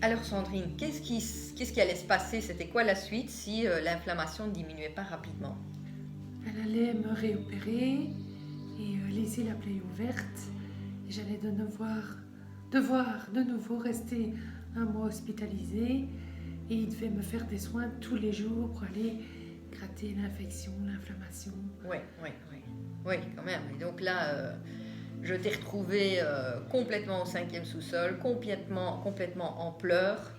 Alors Sandrine, qu'est-ce qui allait se passer? C'était quoi la suite si l'inflammation ne diminuait pas rapidement? Elle allait me réopérer et laisser la plaie ouverte. Et j'allais devoir de nouveau rester un mois hospitalisée. Et il devait me faire des soins tous les jours pour aller gratter l'infection, l'inflammation. Oui, oui, oui. Oui, quand même. Et donc là, je t'ai retrouvée complètement au 5e sous-sol, complètement en pleurs.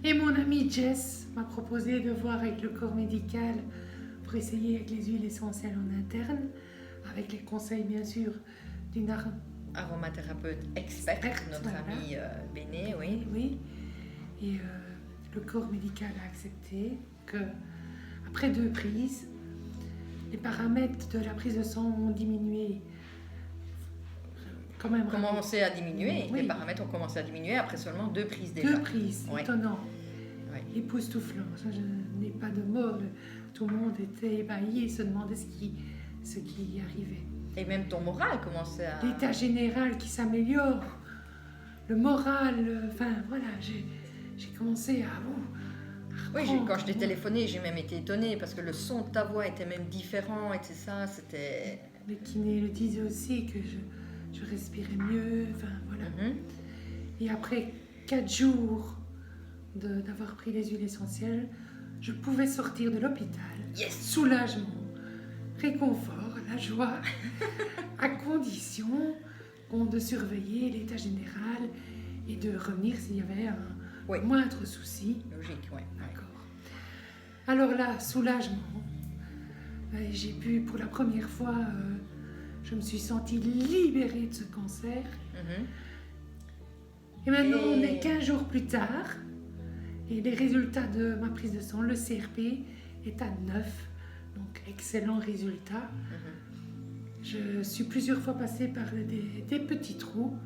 Et mon amie Jess m'a proposé de voir avec le corps médical pour essayer avec les huiles essentielles en interne, avec les conseils bien sûr d'une Aromathérapeute experte, notre voilà. amie Béné, oui. Oui. Et le corps médical a accepté que, après 2 prises, les paramètres de la prise de sang ont diminué. Quand même. Commencé à diminuer, oui. Les paramètres ont commencé à diminuer après seulement 2 prises déjà. 2 prises, ouais. Étonnant. Ouais. Époustouflant. Je n'ai pas de mots. Tout le monde était ébahi et se demandait ce qui y arrivait. Et même ton moral commençait à... L'état général qui s'améliore, le moral, enfin voilà, j'ai commencé à... Oui, quand je t'ai téléphoné, j'ai même été étonnée parce que le son de ta voix était même différent et c'est ça, c'était... Le kiné le disait aussi que je respirais mieux, enfin voilà. Et après 4 jours d'avoir pris les huiles essentielles, je pouvais sortir de l'hôpital. Yes. Soulagement, réconfort, la joie, à condition de surveiller l'état général et de revenir s'il y avait un moindre souci. Logique, oui. D'accord. Alors là, soulagement. J'ai pu, pour la première fois, je me suis sentie libérée de ce cancer. Et maintenant, on est 15 jours plus tard. Et les résultats de ma prise de sang, le CRP, est à 9. Donc, excellent résultat. Je suis plusieurs fois passée par des petits trous.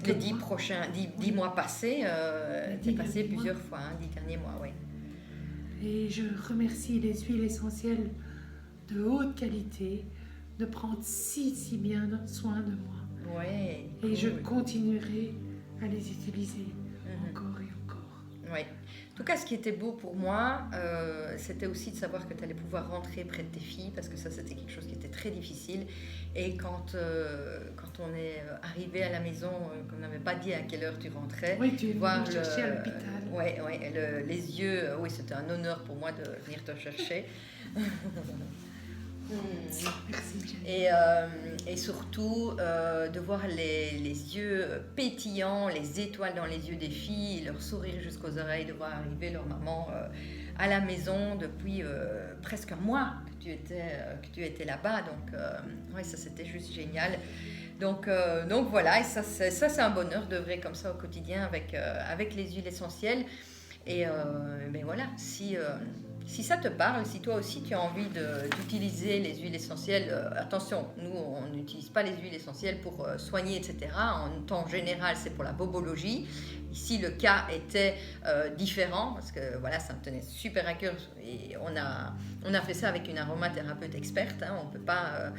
Les 10 mois passés, tu es passée plusieurs fois, 10 derniers mois, oui. Et je remercie les huiles essentielles de haute qualité de prendre si bien soin de moi. Ouais. Et je continuerai à les utiliser encore et encore. Oui. En tout cas, ce qui était beau pour moi, c'était aussi de savoir que tu allais pouvoir rentrer près de tes filles, parce que ça, c'était quelque chose qui était très difficile. Et quand on est arrivé à la maison, qu'on n'avait pas dit à quelle heure tu rentrais, oui, tu es venu me chercher à l'hôpital. Oui, les yeux, oui, c'était un honneur pour moi de venir te chercher. Merci. Et surtout de voir les yeux pétillants, les étoiles dans les yeux des filles, leur sourire jusqu'aux oreilles, de voir arriver leur maman à la maison depuis presque un mois que tu étais là-bas. Donc ouais, ça c'était juste génial. Donc voilà, et ça c'est un bonheur d'œuvrer comme ça au quotidien avec les huiles essentielles. Et ben voilà, si ça te parle, si toi aussi tu as envie d'utiliser les huiles essentielles, attention, nous on n'utilise pas les huiles essentielles pour soigner, etc. En temps général, c'est pour la bobologie. Ici, le cas était différent parce que voilà, ça me tenait super à cœur et on a fait ça avec une aromathérapeute experte. On ne peut pas,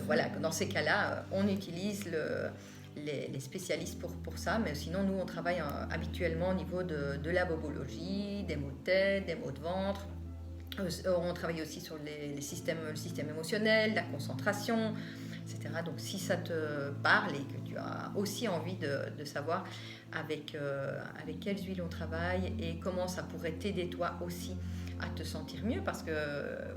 voilà, dans ces cas-là, on utilise les spécialistes pour ça, mais sinon nous on travaille habituellement au niveau de la bobologie, des maux de tête, des maux de ventre. On travaille aussi sur le système émotionnel, la concentration, etc. Donc si ça te parle et que tu as aussi envie de savoir avec quelles huiles on travaille et comment ça pourrait t'aider toi aussi à te sentir mieux, parce que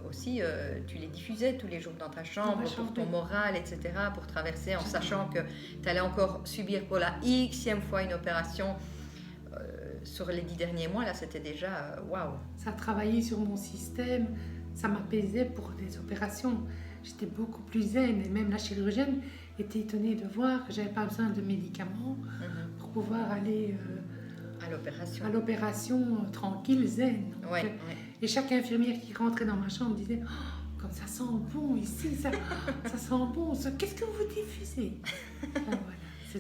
aussi tu les diffusais tous les jours dans ta chambre pour ton moral, etc., pour traverser en sachant que tu allais encore subir pour la xème fois une opération sur les 10 derniers mois. Là c'était déjà waouh. Ça a travaillé sur mon système, ça m'apaisait pour des opérations, j'étais beaucoup plus zen, et même la chirurgienne était étonnée de voir que j'avais pas besoin de médicaments pour pouvoir aller à l'opération tranquille, zen. Donc, ouais. Et chaque infirmière qui rentrait dans ma chambre disait comme ça sent bon ici, ça sent bon, qu'est-ce que vous diffusez? Voilà,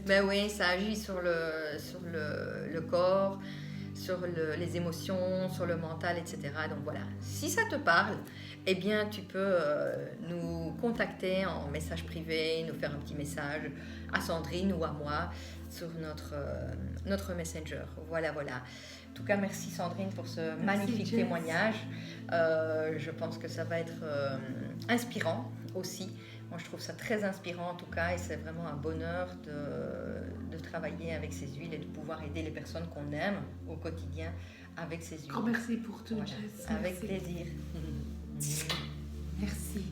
ben oui, ça agit sur le corps, sur les émotions, sur le mental, etc. Donc voilà, si ça te parle, eh bien tu peux nous contacter en message privé, nous faire un petit message à Sandrine ou à moi sur notre Messenger. Voilà. En tout cas, merci Sandrine pour ce magnifique Jess. témoignage. Je pense que ça va être inspirant aussi. Moi, je trouve ça très inspirant en tout cas, et c'est vraiment un bonheur de travailler avec ces huiles et de pouvoir aider les personnes qu'on aime au quotidien avec ces huiles. Grand merci pour tout, Voilà. Jess. Avec Merci. plaisir. Merci.